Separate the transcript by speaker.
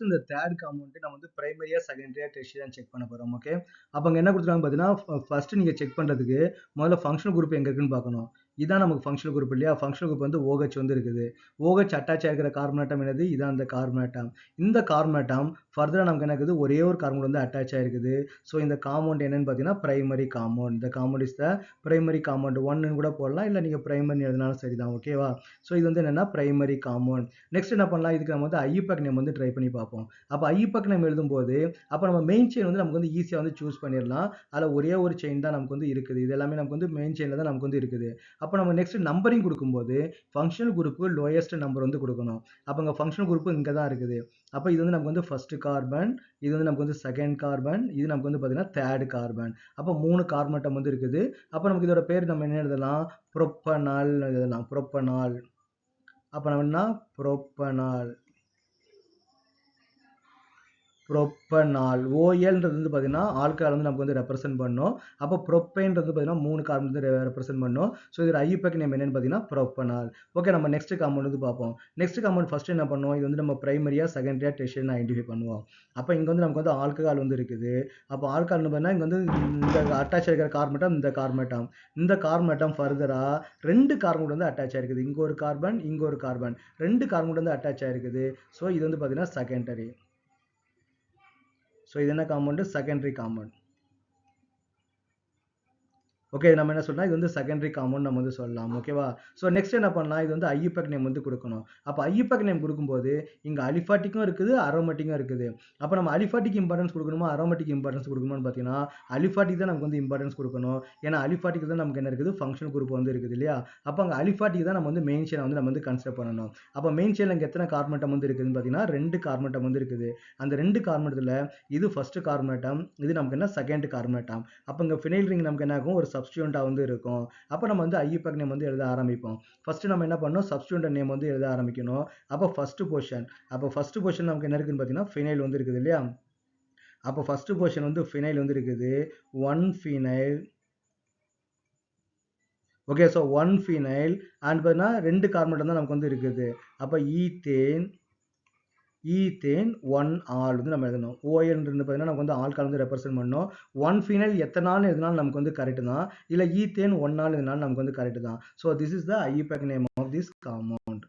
Speaker 1: இந்த third compound நம்ம வந்து பிரைமரியா செகண்டரியா டெர்ஷியரியா செக் பண்ண போறோம். ஓகே. அப்ப அங்க என்ன குடுத்துருக்காங்க பார்த்தீங்கன்னா, ஃபர்ஸ்ட் நீங்க செக் பண்றதுக்கு முதல்ல ஃபங்ஷனல் குரூப் எங்க இருக்குன்னு பார்க்கணும். இதான் நமக்கு ஃபங்ஷனல் குரூப் இல்லையா? ஃபங்ஷனல் குரூப் வந்து OH வந்து இருக்குது. OH அட்டாச் ஆகிருக்கிற கார்பன் ஆட்டம் என்னது? இதான் அந்த கார்பன் ஆட்டம். இந்த கார்பன் ஆட்டம் ஃபர்தரா நமக்கு என்ன இருக்குது? ஒரே ஒரு கார்பன் வந்து அட்டாச் ஆயிருக்குது. ஸோ இந்த காம்பவுண்ட் என்னன்னு பார்த்தீங்கன்னா, பிரைமரி காம்பவுண்ட். இந்த compound is the primary compound 1ன்னு கூட போடலாம். இல்ல நீங்க பிரைமரி எழுதினாலும் சரிதான். ஓகேவா? ஸோ இது வந்து என்னன்னா பிரைமரி காம்பவுண்ட். நெக்ஸ்ட் என்ன பண்ணலாம்? இதுக்கு நம்ம வந்து IUPAC நேம் வந்து ட்ரை பண்ணி பார்ப்போம். அப்ப IUPAC நேம் எழுதும்போது, அப்ப நம்ம மெயின் செயின் வந்து நமக்கு வந்து ஈஸியா வந்து சூஸ் பண்ணிடலாம். அதுல ஒரே ஒரு செயின் தான் நமக்கு வந்து இருக்குது. இது எல்லாமே நமக்கு வந்து மெயின் செயின்ல தான் நமக்கு வந்து இருக்குது. அப்ப நம்ம நெக்ஸ்ட் நம்பரிங் குடுக்கும்போது, ஃபங்ஷனல் குரூப்க்கு லோயஸ்ட் நம்பர் வந்து குடுக்கணும். அப்ப இங்க ஃபங்ஷனல் குரூப் இங்க தான் இருக்குது. அப்ப இது வந்து நமக்கு வந்து ஃபர்ஸ்ட் கார்பன், இது வந்து நமக்கு வந்து செகண்ட் கார்பன், இது நமக்கு வந்து பார்த்தீங்கன்னா தேர்ட் கார்பன். அப்ப 3 கார்பன் ஆட்டம் வந்து இருக்குது. அப்ப நமக்கு இதோட பேர் நம்ம என்ன எழுதலாம்? புரோப்பனால் எழுதலாம். புரோப்பனால். அப்ப நம்ம என்ன? புரோப்பனால். புரோப்பனால். OLன்றது வந்து பார்த்தீங்கன்னா, ஆல்கஹால் வந்து நமக்கு வந்து ரெப்ரசென்ட் பண்ணும். அப்போ புரோப்பேன்றது பார்த்தீங்கன்னா 3 கார்பன் வந்து ரெப்ரசென்ட் பண்ணும். ஸோ இதோட IUPAC நேம் என்னன்னு பார்த்தீங்கன்னா, புரோப்பனால். ஓகே, நம்ம நெக்ஸ்ட் காம்பவுண்ட் வந்து பார்ப்போம். நெக்ஸ்ட் காம்பவுண்ட் ஃபர்ஸ்ட் என்ன பண்ணுவோம்? இது வந்து நம்ம பிரைமரியா, செகண்டரியா, டெர்ஷியரியா ஐடென்டிஃபை பண்ணுவோம். அப்ப இங்க வந்து நமக்கு வந்து ஆல்கஹால் வந்து இருக்குது. அப்ப ஆல்கஹால்னு பார்த்தீங்கன்னா, இங்க வந்து இந்த அட்டாச் ஆகிருக்கிற கார்பன் ஆட்டம், இந்த கார்பன் ஆட்டம். இந்த கார்பன் ஆட்டம் ஃபர்தரா 2 கார்பன் வந்து அட்டாச் ஆயிருக்குது. இங்க ஒரு கார்பன், இங்க ஒரு கார்பன். 2 கார்பன் வந்து அட்டாச் ஆயிருக்குது. ஸோ இது வந்து பார்த்தீங்கன்னா செகண்டரி. ஸோ இது என்ன காம்பவுண்ட்? Secondary compound. ஓகே, நம்ம என்ன சொல்லலாம்? இது வந்து செகண்டரி காம்பவுண்ட் நம்ம வந்து சொல்லலாம். ஓகேவா? ஸோ நெக்ஸ்ட் என்ன பண்ணலாம்? இது வந்து IUPAC நேம் வந்து குடுக்கணும். அப்ப IUPAC நேம் குடுக்கும்போது, இங்க அலிஃபாட்டிக்கும் இருக்குது, அரோமேட்டிக்கும் இருக்குது. அப்ப நம்ம அலிஃபாட்டிக் இம்பார்ட்டன்ஸ் குடுக்கணுமா? அரோமேட்டிக் இம்பார்ட்டன்ஸ் குடுக்கணுமான்னு பார்த்தீங்கன்னா, அலிஃபாட்டிக் தான் நமக்கு வந்து இம்பார்ட்டன்ஸ் குடுக்கணும். ஏன்னா அலிஃபாட்டிக் தான் நமக்கு என்ன இருக்குது? ஃபங்ஷனல் குரூப் வந்து இருக்குது இல்லையா? அப்ப அங்க அலிஃபாட்டிக் தான் நம்ம வந்து மெயின் செயின வந்து நம்ம வந்து கன்சிடர் பண்ணணும். அப்ப மெயின் செயின்ல இங்க எத்தனை கார்பன் ஆட்டம் வந்து இருக்குதுன்னு பார்த்தீங்கன்னா, 2 கார்பன் ஆட்டம் வந்து இருக்குது. அந்த 2 கார்பன் ஆட்டத்துல இது ஃபர்ஸ்ட் கார்பன் ஆட்டம், இது நமக்கு என்ன? Second carbon atom. அப்ப இங்க ஃபினைல் ரிங் நமக்கு என்ன ஆகும்? ஒரு சப்ஸ்டிட்யூயன்ட்டா வந்து இருக்கும். அப்ப நம்ம வந்து IUPAC நேம் வந்து எழுத ஆரம்பிப்போம். ஃபர்ஸ்ட் நம்ம என்ன பண்ணணும்? சப்ஸ்டிட்யூயன்ட் நேம் வந்து எழுத ஆரம்பிக்கணும். அப்ப ஃபர்ஸ்ட் பொசிஷன். அப்ப ஃபர்ஸ்ட் பொசிஷன் நமக்கு என்ன இருக்குன்னு பார்த்தீங்கன்னா, ஃபினைல் வந்து இருக்குது இல்லையா? அப்ப ஃபர்ஸ்ட் பொசிஷன் வந்து ஃபினைல் வந்து இருக்குது. 1 phenyl. Okay, so 1 phenyl and பார்த்தீங்கன்னா 2 கார்பன் தான் நமக்கு வந்து இருக்குது. அப்ப ஈத்தேன் 1 ஆல் வந்து நம்ம எழுதணும். ONன்றது பார்த்தீங்கன்னா நமக்கு வந்து ஆல்கஹால் வந்து ரெப்ரசென்ட் பண்ணணும். 1 ஃபினைல் எத்தனால்னு எதுனாலும் நமக்கு வந்து கரெக்ட் தான். இல்ல ஈத்தேன் 1 ஆல் எதுனாலும் நமக்கு வந்து கரெக்ட் தான். So this is the IUPAC name of this compound.